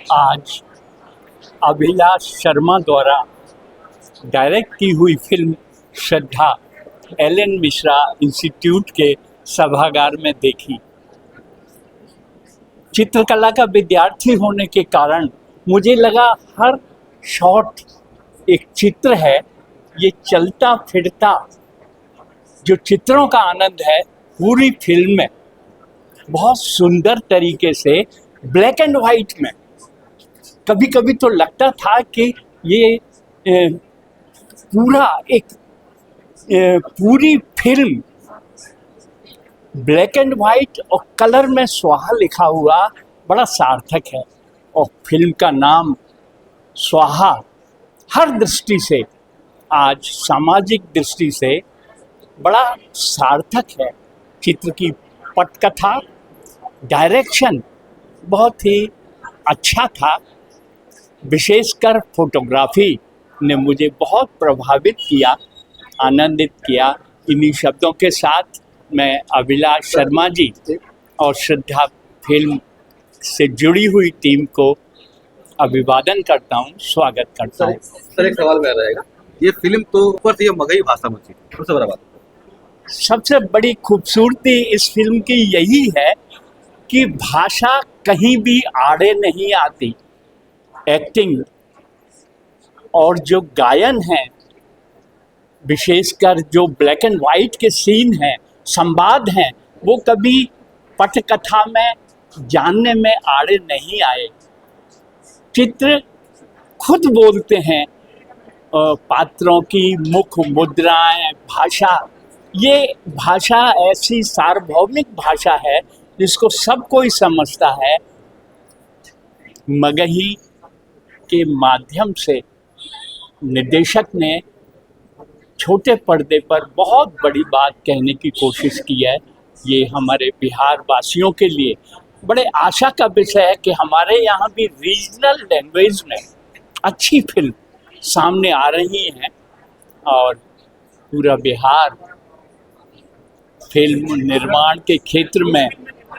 आज अभिलाष शर्मा द्वारा डायरेक्ट की हुई फिल्म श्रद्धा एलन मिश्रा इंस्टीट्यूट के सभागार में देखी। चित्रकला का विद्यार्थी होने के कारण मुझे लगा हर शॉट एक चित्र है। ये चलता फिरता जो चित्रों का आनंद है पूरी फिल्म में बहुत सुंदर तरीके से ब्लैक एंड वाइट में। कभी कभी तो लगता था कि ये पूरी फिल्म ब्लैक एंड वाइट और कलर में स्वाहा लिखा हुआ बड़ा सार्थक है। और फिल्म का नाम स्वाहा हर दृष्टि से, आज सामाजिक दृष्टि से बड़ा सार्थक है। चित्र की पटकथा, डायरेक्शन बहुत ही अच्छा था। विशेषकर फोटोग्राफी ने मुझे बहुत प्रभावित किया, आनंदित किया। इन्हीं शब्दों के साथ मैं अभिलाष शर्मा जी और श्रद्धा फिल्म से जुड़ी हुई टीम को अभिवादन करता हूँ, स्वागत करता हूँ। सर एक सवाल मेरा रहेगा, ये फिल्म तो ऊपर से ये मगही भाषा में थी, सबसे बड़ा बात। सबसे बड़ी खूबसूरती इस फिल्म की यही है कि भाषा कहीं भी आड़े नहीं आती। एक्टिंग और जो गायन है, विशेषकर जो ब्लैक एंड वाइट के सीन हैं, संवाद हैं, वो कभी पटकथा में जानने में आड़े नहीं आए। चित्र खुद बोलते हैं, पात्रों की मुख मुद्राएं, भाषा। ये भाषा ऐसी सार्वभौमिक भाषा है जिसको सब कोई समझता है। मगही के माध्यम से निर्देशक ने छोटे पर्दे पर बहुत बड़ी बात कहने की कोशिश की है। ये हमारे बिहार वासियों के लिए बड़े आशा का विषय है कि हमारे यहाँ भी रीजनल लैंग्वेज में अच्छी फिल्म सामने आ रही हैं और पूरा बिहार फिल्म निर्माण के क्षेत्र में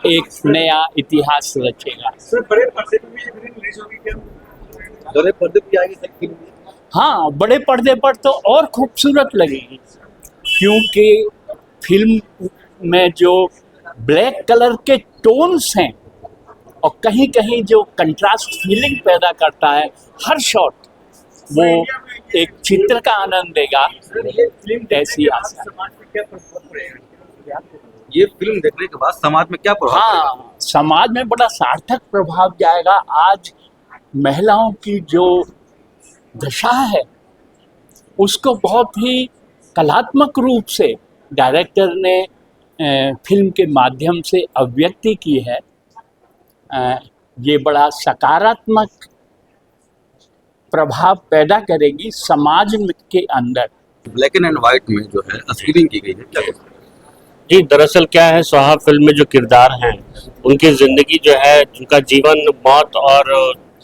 एक नया इतिहास रचेगा। सर बड़े पर्दे पे भी रिलीज होगी क्या? बड़े पर्दे पे आएगी सर फिल्म? हाँ, बड़े पर्दे पर तो और खूबसूरत लगेगी, क्योंकि फिल्म में जो ब्लैक कलर के टोन्स हैं और कहीं कहीं जो कंट्रास्ट फीलिंग पैदा करता है हर शॉट, वो एक चित्र का आनंद देगा। ऐसी आशा। ये फिल्म देखने के बाद समाज में क्या प्रभाव? हाँ, समाज में बड़ा सार्थक प्रभाव जाएगा। आज महिलाओं की जो दशा है उसको बहुत ही कलात्मक रूप से डायरेक्टर ने फिल्म के माध्यम से अभिव्यक्ति की है। ये बड़ा सकारात्मक प्रभाव पैदा करेगी समाज के अंदर। ब्लैक एंड व्हाइट में जो है स्क्रीनिंग की गई है, क्या कहते हैं? जी, दरअसल क्या है, स्वाहा फिल्म में जो किरदार हैं उनकी ज़िंदगी जो है, उनका जीवन मौत और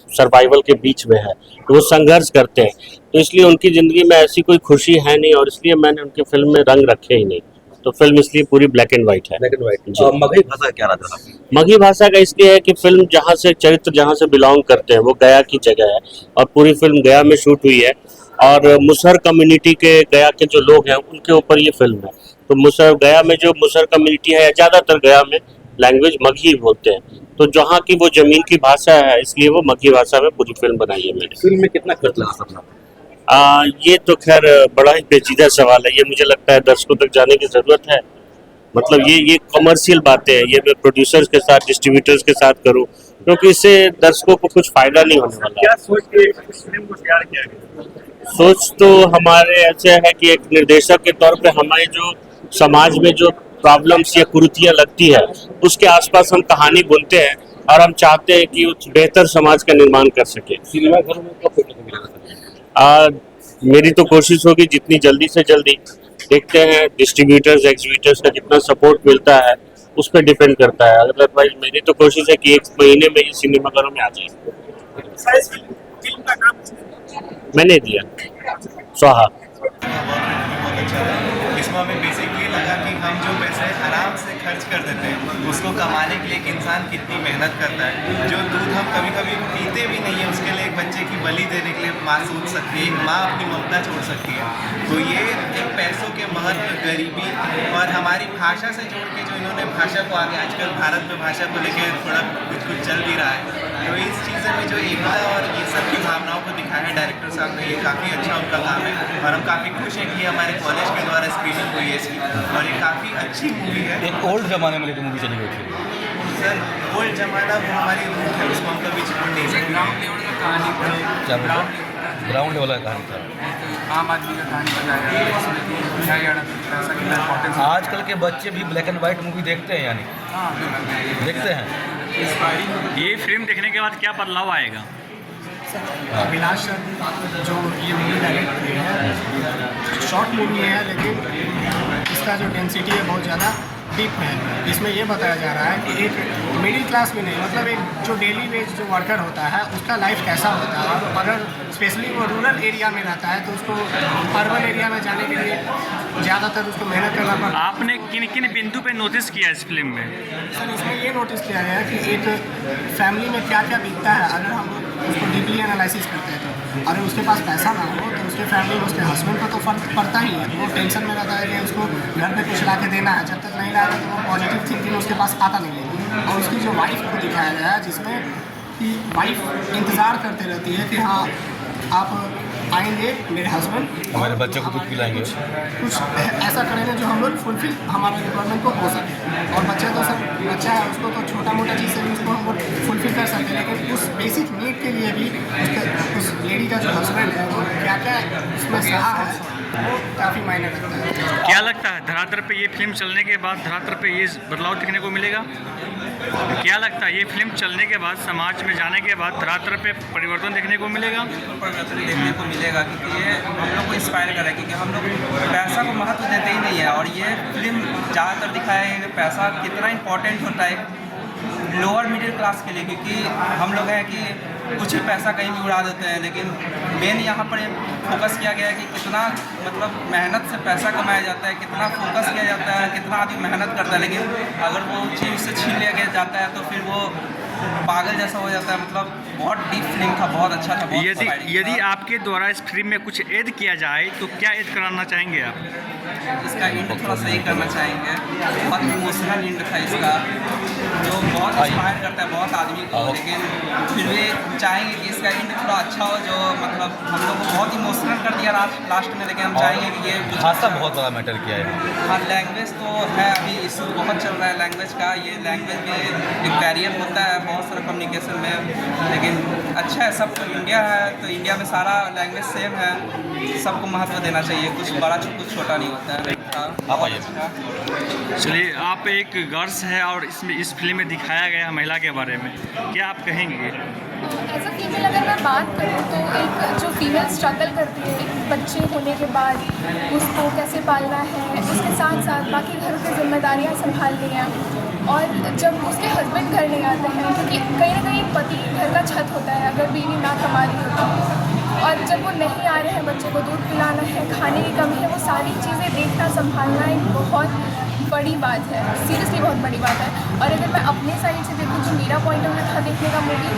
सर्वाइवल के बीच में है, तो वो संघर्ष करते हैं। तो इसलिए उनकी ज़िंदगी में ऐसी कोई खुशी है नहीं और इसलिए मैंने उनकी फिल्म में रंग रखे ही नहीं। तो फिल्म इसलिए पूरी ब्लैक एंड वाइट है। Black and white. और मगही भाषा क्या रहा था? मगही भाषा का इसलिए है कि फिल्म जहाँ से चरित्र जहाँ से बिलोंग करते हैं वो गया की जगह है और पूरी फिल्म गया में शूट हुई है और मुसहर कम्युनिटी के, गया के जो लोग हैं उनके ऊपर ये फिल्म है। तो मुसहर, गया में जो मुसहर कम्युनिटी है, ज़्यादातर गया में लैंग्वेज मगही बोलते हैं, तो जहाँ की वो ज़मीन की भाषा है इसलिए वो मगही भाषा में पूरी फिल्म बनाई है मैंने। फिल्म में कितना खर्च लगा सकता? ये तो खैर बड़ा ही पेचीदा सवाल है। ये मुझे लगता है दर्शकों तक जाने की ज़रूरत है। मतलब ये कमर्शियल बातें हैं, ये मैं प्रोड्यूसर्स के साथ, डिस्ट्रीब्यूटर्स के साथ करूं, क्योंकि इससे दर्शकों को कुछ फायदा नहीं होने वाला। क्या सोच के इस फिल्म को तैयार किया गया? सोच तो हमारे ऐसे है कि एक निर्देशक के तौर पे हमारे जो समाज में जो प्रॉब्लम्स या कुरीतियां लगती है उसके आसपास हम कहानी बुनते हैं और हम चाहते हैं कि उस बेहतर समाज का निर्माण कर सके। सिनेमाघरों में कब देखने को मिलेगा? मेरी तो कोशिश होगी जितनी जल्दी से जल्दी। देखते हैं डिस्ट्रीब्यूटर्स, एग्जीबिटर्स का कितना सपोर्ट मिलता है, उस पर डिपेंड करता है। अदरवाइज मेरी तो कोशिश है कि 1 महीने में ही सिनेमाघरों में आ जाए। मैंने दिया स्वाहा। इसमें हमें बेसिकली लगा कि हम जो पैसे आराम से खर्च कर देते हैं उसको कमाने के लिए एक इंसान कितनी मेहनत करता है। जो दूध हम कभी कभी पीते भी बलि देने के लिए माँ सोच सकती है, एक माँ अपनी ममता छोड़ सकती है। तो ये एक पैसों के महत्व, गरीबी और हमारी भाषा से जोड़ के जो इन्होंने भाषा को आगे, आजकल भारत में भाषा को लेकर थोड़ा कुछ चल भी रहा है, तो इस चीज़ में जो एकता और ये सब की भावनाओं को दिखाया है डायरेक्टर साहब ने, ये काफ़ी अच्छा उनका काम है और हम काफ़ी खुश हैं कि हमारे कॉलेज के द्वारा स्क्रीनिंग हुई है इसकी और ये काफ़ी अच्छी मूवी है। एक ओल्ड जमाने में लेकर मूवी चली गई थी। सर ओल्ड जमाना वो हमारी रूट है, उसको हम कभी छोड़ नहीं सकते। क्या ग्राउंड लेवल का कहानी था, आम आदमी का कहानी बताया गया है, इसमें कि दिखाया गया पैसा कितना इम्पोर्टेंस है। आजकल के बच्चे भी ब्लैक एंड वाइट मूवी देखते हैं, यानी हाँ, देखते हैं। इंस्पायरिंग ये फिल्म देखने के बाद क्या बदलाव आएगा? अभिलाष सर जो ये मूवी डायरेक्ट की है, शॉर्ट मूवी है लेकिन इसका जो डेंसिटी है बहुत ज़्यादा डीप है। इसमें ये बताया जा रहा है कि एक मिडिल क्लास में नहीं, मतलब एक जो डेली वेज जो वर्कर होता है उसका लाइफ कैसा होता है, और अगर स्पेशली वो रूरल एरिया में रहता है तो उसको अर्बन एरिया में जाने के लिए ज़्यादातर उसको मेहनत करना पड़ता है। आपने किन किन बिंदु पे नोटिस किया इस फिल्म में? सर इसमें ये नोटिस किया गया है कि एक फैमिली में क्या क्या बीतता है अगर हम लोग उसको डीपली एनालिसिस करते हैं। तो अगर उसके पास पैसा ना हो तो उसके फैमिली में उसके हस्बैंड का तो फर्क पड़ता ही है, वो टेंशन में रहता है कि उसको घर पे कुछ ला के देना है, जब तक नहीं लाएगा तो वो पॉजिटिव थिंकिंग उसके पास आता नहीं है। और उसकी जो वाइफ को दिखाया गया है जिसमें कि वाइफ इंतज़ार करते रहती है कि हाँ आप आएंगे मेरे हस्बैंड हमारे बच्चे को दूध पिलाएंगे, कुछ ऐसा करेंगे जो हम लोग फुलफिल हमारे रिक्वायरमेंट को हो सके। और बच्चा तो सर बच्चा है, उसको तो छोटा मोटा चीज़ से भी उसको हम लोग फुलफिल कर सकते हैं, लेकिन उस बेसिक नीड के लिए भी उस लेडी का जो हस्बैंड है वो क्या क्या उसमें सहा है वो काफ़ी मायने रखता है। क्या लगता है धरातल पे ये फिल्म चलने के बाद धरातल पे ये बदलाव देखने को मिलेगा? क्या लगता है ये फिल्म चलने के बाद, समाज में जाने के बाद धरातल पे परिवर्तन देखने को मिलेगा? परिवर्तन देखने को मिलेगा क्योंकि ये हम लोग को इंस्पायर करा है, क्योंकि हम लोग पैसा को महत्व देते ही नहीं है। और ये फिल्म ज़्यादातर दिखाया है कि पैसा कितना इंपॉर्टेंट होता है लोअर मिडिल क्लास के लिए, क्योंकि हम लोग हैं कि कुछ भी पैसा कहीं भी उड़ा देते हैं, लेकिन मेन यहाँ पर फोकस किया गया है कि कितना मतलब मेहनत से पैसा कमाया जाता है, कितना फोकस किया जाता है, कितना आदमी मेहनत करता है, लेकिन अगर वो चीज़ उससे छीन लिया जाता है तो फिर वो पागल जैसा हो जाता है। मतलब बहुत डीप फिल्म था, बहुत अच्छा था। यदि आपके द्वारा इस फिल्म में कुछ ऐड किया जाए तो क्या ऐड कराना चाहेंगे आप? इसका इंड थोड़ा सही करना चाहेंगे, बहुत इमोशनल इंड था इसका जो बहुत इंस्पायर करता है बहुत आदमी को, लेकिन फिर भी चाहेंगे कि इसका इंड थोड़ा अच्छा हो, जो मतलब हम लोग को बहुत इमोशनल कर दिया लास्ट में, लेकिन हम चाहेंगे कि ये भाषा बहुत बड़ा मैटर किया है। हाँ, लैंग्वेज तो है, अभी इशू बहुत चल रहा है लैंग्वेज का। ये लैंग्वेज भी एक बैरियर होता है बहुत सारा कम्युनिकेशन में, लेकिन अच्छा है। सब इंडिया है तो इंडिया में सारा लैंग्वेज सेम है, सबको महत्व देना चाहिए, कुछ बड़ा कुछ छोटा नहीं होता है। आप आइए। चलिए, आप एक गर्ल्स है और इसमें इस फिल्म में दिखाया गया महिला के बारे में क्या आप कहेंगे? एज अ फीमेल अगर मैं बात करूँ तो एक जो फीमेल स्ट्रगल करती है एक बच्चे होने के बाद उसको कैसे पालना है, उसके साथ साथ बाकी घर की जिम्मेदारियाँ संभालनी है, और जब उसके हस्बैंड घर नहीं आते हैं, क्योंकि कहीं ना कहीं पति घर का छत होता है अगर बीवी ना कमा रही हो तो, और जब वो नहीं आ रहे हैं, बच्चे को दूध पिलाना है, खाने की कमी है, वो सारी चीज़ें देखना संभालना एक बहुत बड़ी बात है, सीरियसली बहुत बड़ी बात है। और अगर मैं अपने साइड से देखूँ जो मेरा पॉइंट ऑफ व्यू था देखने का मूवी,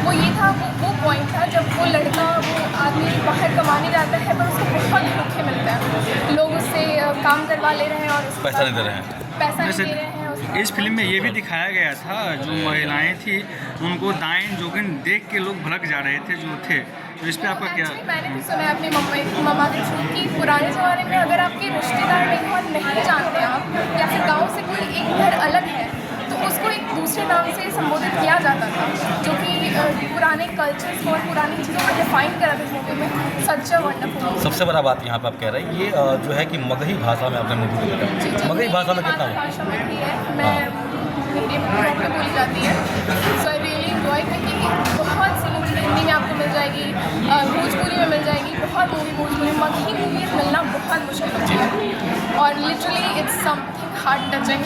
वो ये था, वो पॉइंट था जब वो लड़का वो आदमी बाहर कमाने जाता है पर उसको बहुत धोखे मिलता है, लोग उससे काम करवा ले रहे हैं और उसको पैसा नहीं दे रहे हैं, पैसा नहीं दे रहे हैं। इस फिल्म में ये भी दिखाया गया था जो महिलाएं थी उनको दाएं जोगिन देख के लोग भड़क जा रहे थे जो थे, तो इस पर आपका क्या? मैंने भी सुना है अपनी मम्मा के थ्रू कि पुराने ज़माने में अगर आपके रिश्तेदार नहीं और नहीं जानते आप, या फिर गांव से कोई एक घर अलग है तो उसको एक दूसरे नाम से संबोधित किया जाता था, जो कि पुराने कल्चर्स और पुरानी चीज़ों को डिफाइन करा था इस मूवी में। सच अ वंडरफुल। सबसे बड़ा बात यहाँ पे आप कह रहे हैं ये जो है कि मगही भाषा में आपने मूवी को देखा, मगही भाषा में कितना भाषा में भी है, मैं हिंदी में बोली जाती है, सो आई रियली एंजॉय क्योंकि बहुत सी मूवी हिंदी में आपको मिल जाएगी, भोजपुरी में मिल जाएगी, बहुत मूवी भोजपुरी मगही मूवीज़ मिलना बहुत मुश्किल होती है, और literally it's something heart touching.